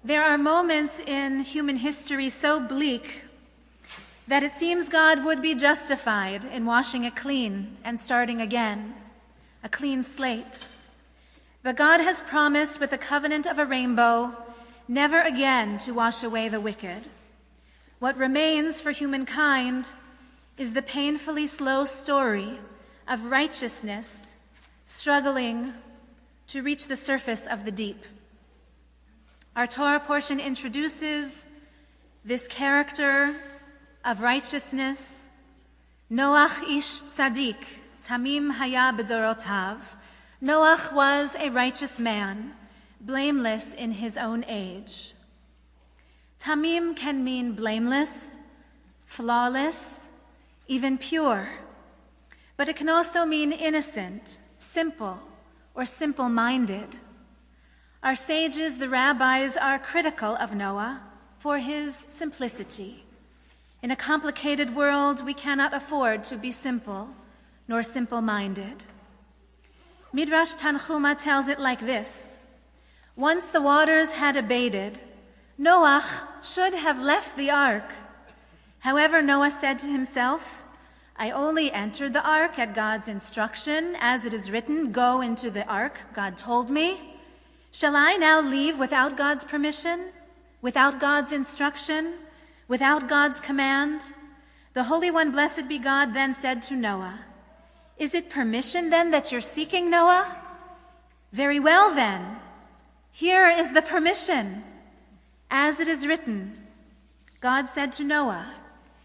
There are moments in human history so bleak that it seems God would be justified in washing it clean and starting again, a clean slate. But God has promised with the covenant of a rainbow never again to wash away the wicked. What remains for humankind is the painfully slow story of righteousness struggling to reach the surface of the deep. Our Torah portion introduces this character of righteousness. Noach ish tzadik, tamim haya b'dorotav. Noach was a righteous man, blameless in his own age. Tamim can mean blameless, flawless, even pure. But it can also mean innocent, simple, or simple-minded. Our sages, the rabbis, are critical of Noah for his simplicity. In a complicated world, we cannot afford to be simple, nor simple-minded. Midrash Tanchuma tells it like this: once the waters had abated, Noach should have left the ark. However, Noah said to himself, I only entered the ark at God's instruction, as it is written, go into the ark, God told me. Shall I now leave without God's permission, without God's instruction, without God's command? The Holy One, blessed be God, then said to Noah, is it permission then that you're seeking, Noah? Very well then, here is the permission. As it is written, God said to Noah,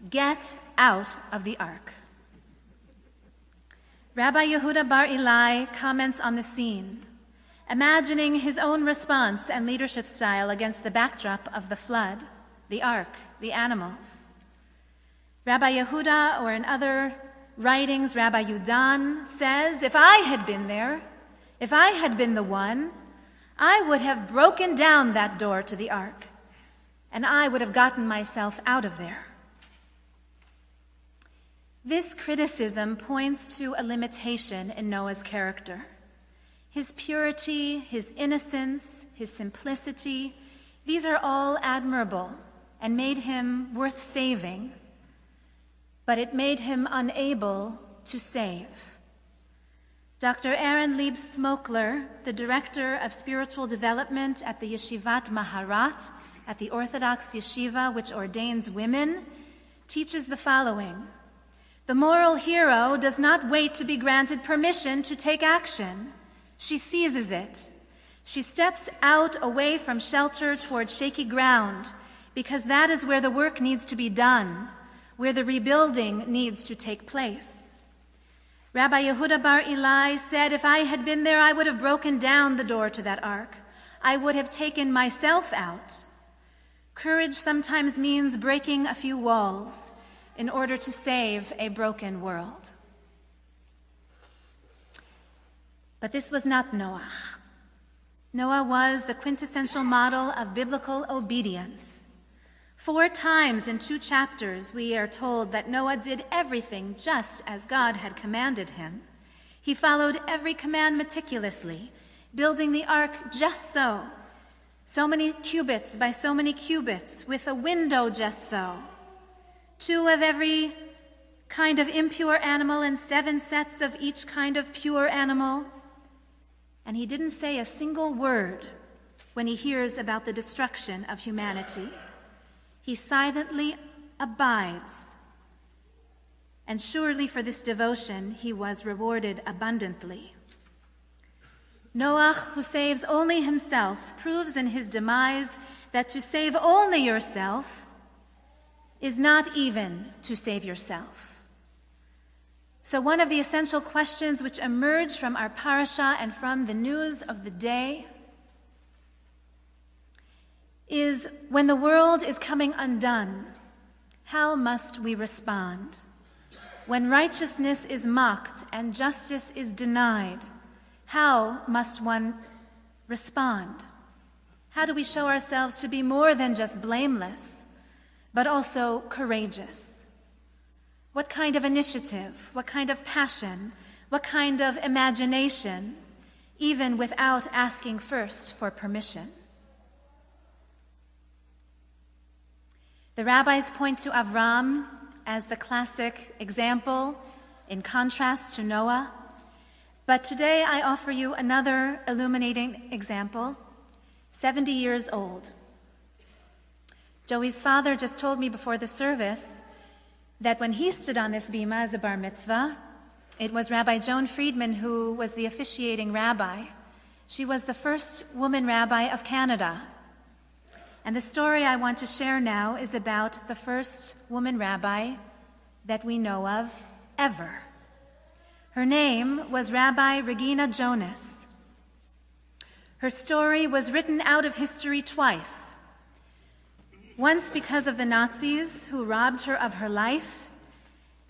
get out of the ark. Rabbi Yehuda bar Ilai comments on the scene, imagining his own response and leadership style against the backdrop of the flood, the ark, the animals. Rabbi Yehuda, or in other writings, Rabbi Yudan, says, if I had been there, if I had been the one, I would have broken down that door to the ark, and I would have gotten myself out of there. This criticism points to a limitation in Noah's character. His purity, his innocence, his simplicity, these are all admirable and made him worth saving, but it made him unable to save. Dr. Aaron Lieb Smokler, the director of spiritual development at the Yeshivat Maharat, at the Orthodox yeshiva which ordains women, teaches the following: the moral hero does not wait to be granted permission to take action. She seizes it. She steps out away from shelter toward shaky ground, because that is where the work needs to be done, where the rebuilding needs to take place. Rabbi Yehuda bar Ilai said, if I had been there, I would have broken down the door to that ark. I would have taken myself out. Courage sometimes means breaking a few walls in order to save a broken world. But this was not Noah. Noah was the quintessential model of biblical obedience. 4 times in 2 chapters, we are told that Noah did everything just as God had commanded him. He followed every command meticulously, building the ark just so. So many cubits by so many cubits, with a window just so. 2 of every kind of impure animal and 7 sets of each kind of pure animal. And he didn't say a single word when he hears about the destruction of humanity. He silently abides. And surely for this devotion, he was rewarded abundantly. Noah, who saves only himself, proves in his demise that to save only yourself is not even to save yourself. So one of the essential questions which emerge from our parasha and from the news of the day is, when the world is coming undone, how must we respond? When righteousness is mocked and justice is denied, how must one respond? How do we show ourselves to be more than just blameless, but also courageous? What kind of initiative, what kind of passion, what kind of imagination, even without asking first for permission? The rabbis point to Avram as the classic example in contrast to Noah. But today I offer you another illuminating example, 70 years old. Joey's father just told me before the service that when he stood on this bima as a bar mitzvah, it was Rabbi Joan Friedman who was the officiating rabbi. She was the first woman rabbi of Canada. And the story I want to share now is about the first woman rabbi that we know of ever. Her name was Rabbi Regina Jonas. Her story was written out of history twice. Once because of the Nazis who robbed her of her life,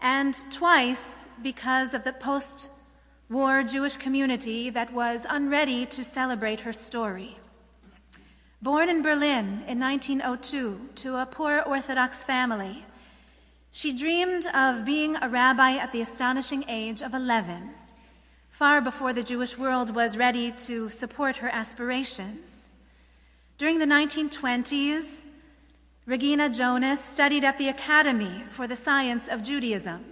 and twice because of the post-war Jewish community that was unready to celebrate her story. Born in Berlin in 1902 to a poor Orthodox family, she dreamed of being a rabbi at the astonishing age of 11, far before the Jewish world was ready to support her aspirations. During the 1920s, Regina Jonas studied at the Academy for the Science of Judaism.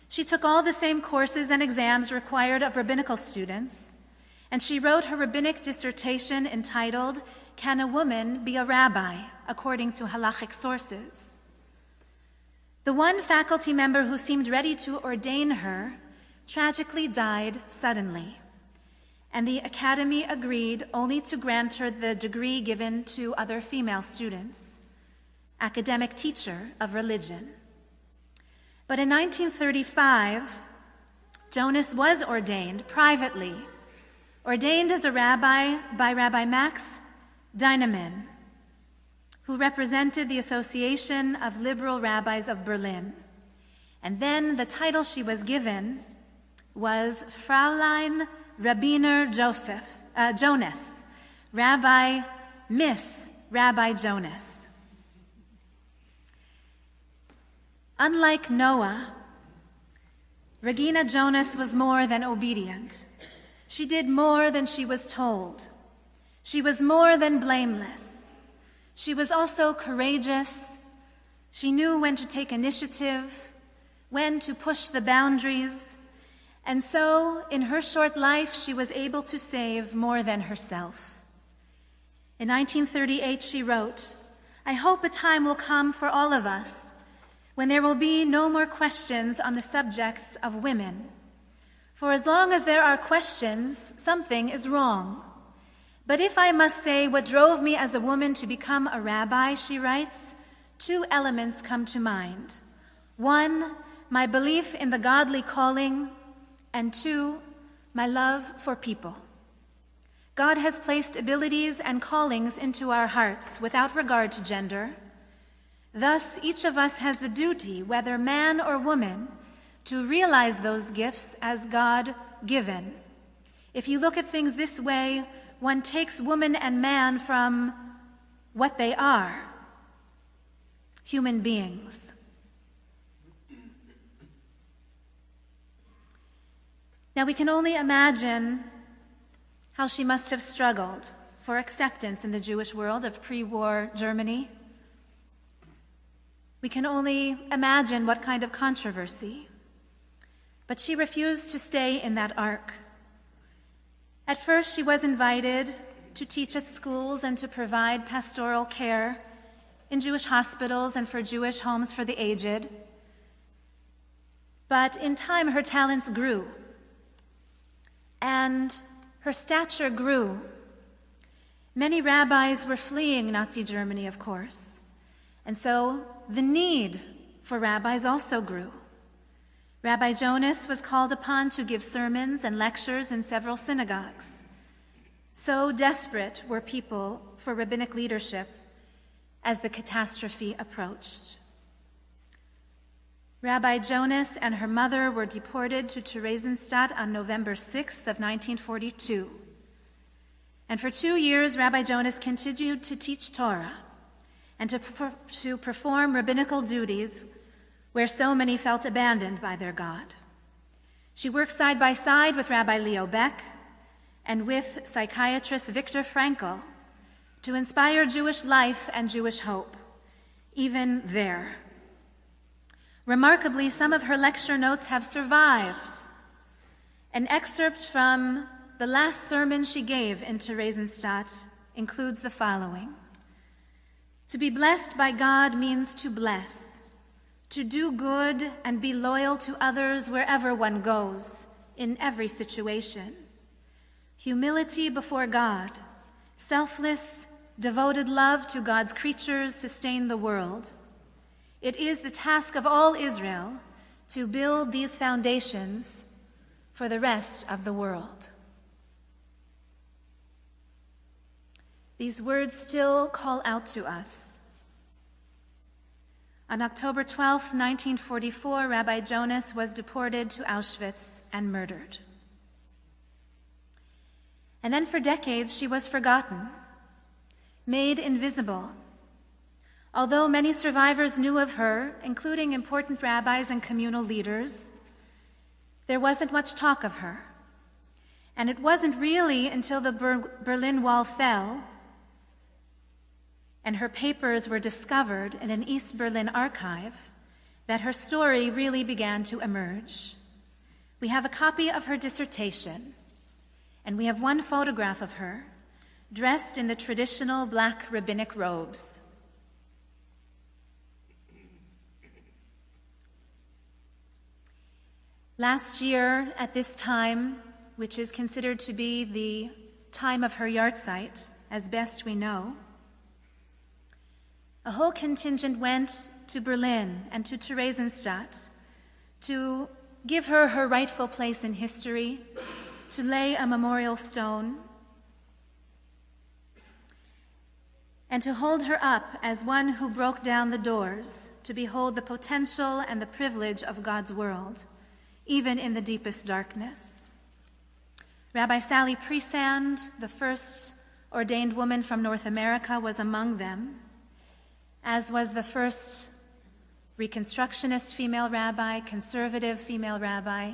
She took all the same courses and exams required of rabbinical students, and she wrote her rabbinic dissertation entitled, "Can a Woman Be a Rabbi?" according to halachic sources. The one faculty member who seemed ready to ordain her tragically died suddenly, and the Academy agreed only to grant her the degree given to other female students, academic teacher of religion. But in 1935, Jonas was ordained privately, ordained as a rabbi by Rabbi Max Dynaman, who represented the Association of Liberal Rabbis of Berlin. And then the title she was given was Fräulein Rabbiner Jonas, Rabbi Miss Rabbi Jonas. Unlike Noah, Regina Jonas was more than obedient. She did more than she was told. She was more than blameless. She was also courageous. She knew when to take initiative, when to push the boundaries, and so in her short life she was able to save more than herself. In 1938 she wrote, "I hope a time will come for all of us when there will be no more questions on the subjects of women. For as long as there are questions, something is wrong. But if I must say what drove me as a woman to become a rabbi," she writes, "two elements come to mind. One, my belief in the godly calling, and two, my love for people. God has placed abilities and callings into our hearts without regard to gender. Thus, each of us has the duty, whether man or woman, to realize those gifts as God-given. If you look at things this way, one takes woman and man from what they are, human beings." Now we can only imagine how she must have struggled for acceptance in the Jewish world of pre-war Germany. We can only imagine what kind of controversy. But she refused to stay in that ark. At first, she was invited to teach at schools and to provide pastoral care in Jewish hospitals and for Jewish homes for the aged. But in time, her talents grew, and her stature grew. Many rabbis were fleeing Nazi Germany, of course, and so the need for rabbis also grew. Rabbi Jonas was called upon to give sermons and lectures in several synagogues. So desperate were people for rabbinic leadership as the catastrophe approached. Rabbi Jonas and her mother were deported to Theresienstadt on November 6th of 1942. And for 2 years, Rabbi Jonas continued to teach Torah and to perform rabbinical duties where so many felt abandoned by their God. She worked side by side with Rabbi Leo Beck and with psychiatrist Viktor Frankl to inspire Jewish life and Jewish hope, even there. Remarkably, some of her lecture notes have survived. An excerpt from the last sermon she gave in Theresienstadt includes the following. To be blessed by God means to bless, to do good and be loyal to others wherever one goes, in every situation. Humility before God, selfless, devoted love to God's creatures sustain the world. It is the task of all Israel to build these foundations for the rest of the world. These words still call out to us. On October 12, 1944, Rabbi Jonas was deported to Auschwitz and murdered. And then for decades she was forgotten, made invisible. Although many survivors knew of her, including important rabbis and communal leaders, there wasn't much talk of her. And it wasn't really until the Berlin Wall fell and her papers were discovered in an East Berlin archive that her story really began to emerge. We have a copy of her dissertation, and we have one photograph of her, dressed in the traditional black rabbinic robes. Last year, at this time, which is considered to be the time of her yahrzeit, as best we know, a whole contingent went to Berlin and to Theresienstadt to give her her rightful place in history, to lay a memorial stone, and to hold her up as one who broke down the doors to behold the potential and the privilege of God's world, even in the deepest darkness. Rabbi Sally Priesand, the first ordained woman from North America, was among them, as was the first Reconstructionist female rabbi, conservative female rabbi,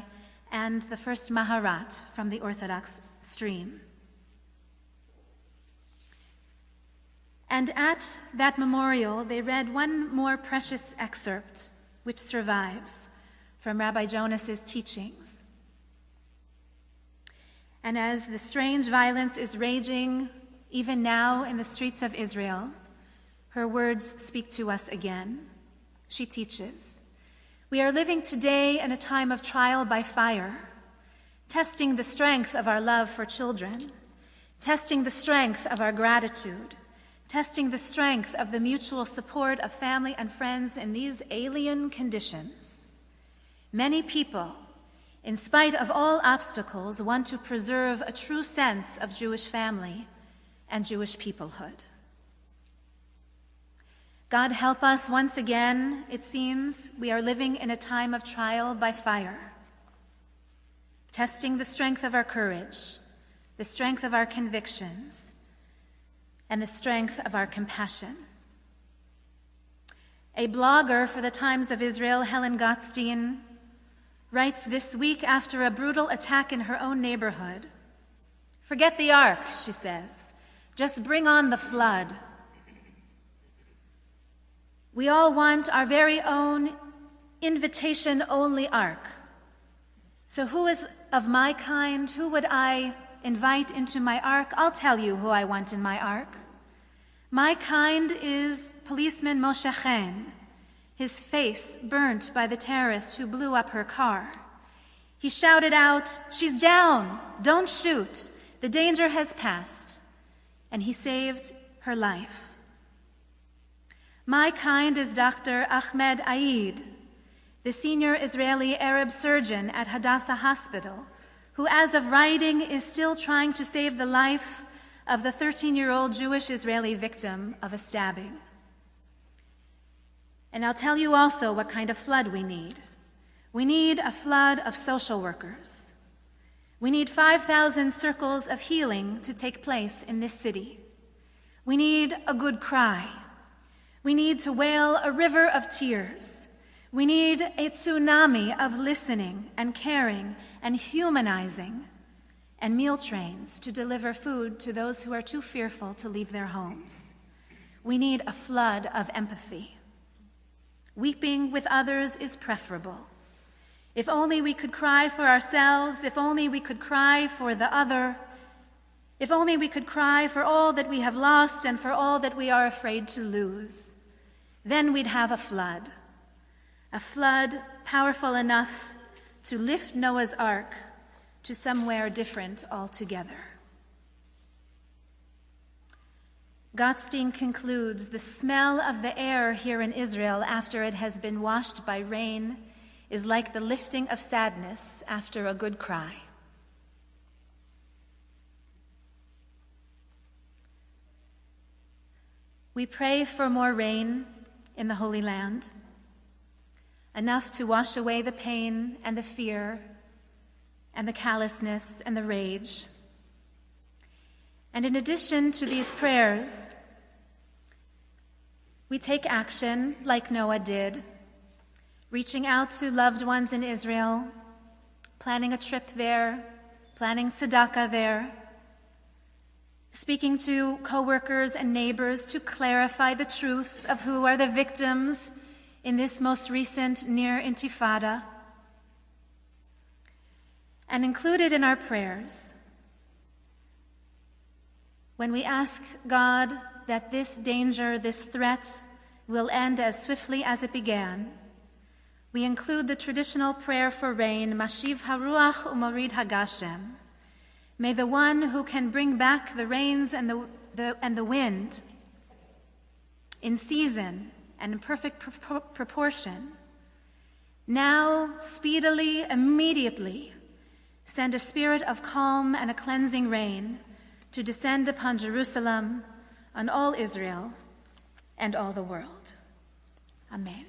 and the first Maharat from the Orthodox stream. And at that memorial, they read one more precious excerpt, which survives, from Rabbi Jonas's teachings. And as the strange violence is raging even now in the streets of Israel, her words speak to us again. She teaches, "We are living today in a time of trial by fire, testing the strength of our love for children, testing the strength of our gratitude, testing the strength of the mutual support of family and friends in these alien conditions. Many people, in spite of all obstacles, want to preserve a true sense of Jewish family and Jewish peoplehood." God help us once again, it seems, we are living in a time of trial by fire, testing the strength of our courage, the strength of our convictions, and the strength of our compassion. A blogger for the Times of Israel, Helen Gottstein, writes this week after a brutal attack in her own neighborhood, "Forget the ark," she says, "just bring on the flood. We all want our very own invitation-only ark. So who is of my kind? Who would I invite into my ark? I'll tell you who I want in my ark. My kind is policeman Moshe Chen, his face burnt by the terrorist who blew up her car. He shouted out, 'She's down! Don't shoot! The danger has passed.' And he saved her life. My kind is Dr. Ahmed Aid, the senior Israeli Arab surgeon at Hadassah Hospital, who as of writing is still trying to save the life of the 13-year-old Jewish Israeli victim of a stabbing. And I'll tell you also what kind of flood we need. We need a flood of social workers. We need 5,000 circles of healing to take place in this city. We need a good cry. We need to wail a river of tears. We need a tsunami of listening and caring and humanizing, and meal trains to deliver food to those who are too fearful to leave their homes. We need a flood of empathy. Weeping with others is preferable. If only we could cry for ourselves, if only we could cry for the other, if only we could cry for all that we have lost and for all that we are afraid to lose, then we'd have a flood powerful enough to lift Noah's Ark to somewhere different altogether. Gottstein concludes, the smell of the air here in Israel after it has been washed by rain is like the lifting of sadness after a good cry. We pray for more rain in the Holy Land, enough to wash away the pain and the fear and the callousness and the rage. And in addition to these prayers, we take action like Noah did, reaching out to loved ones in Israel, planning a trip there, planning tzedakah there, speaking to coworkers and neighbors to clarify the truth of who are the victims in this most recent near intifada. And included in our prayers, when we ask God that this danger, this threat, will end as swiftly as it began, we include the traditional prayer for rain, Mashiv Haruach Umorid Hagashem. May the one who can bring back the rains and the wind in season and in perfect proportion, now speedily, immediately, send a spirit of calm and a cleansing rain to descend upon Jerusalem, on all Israel, and all the world. Amen.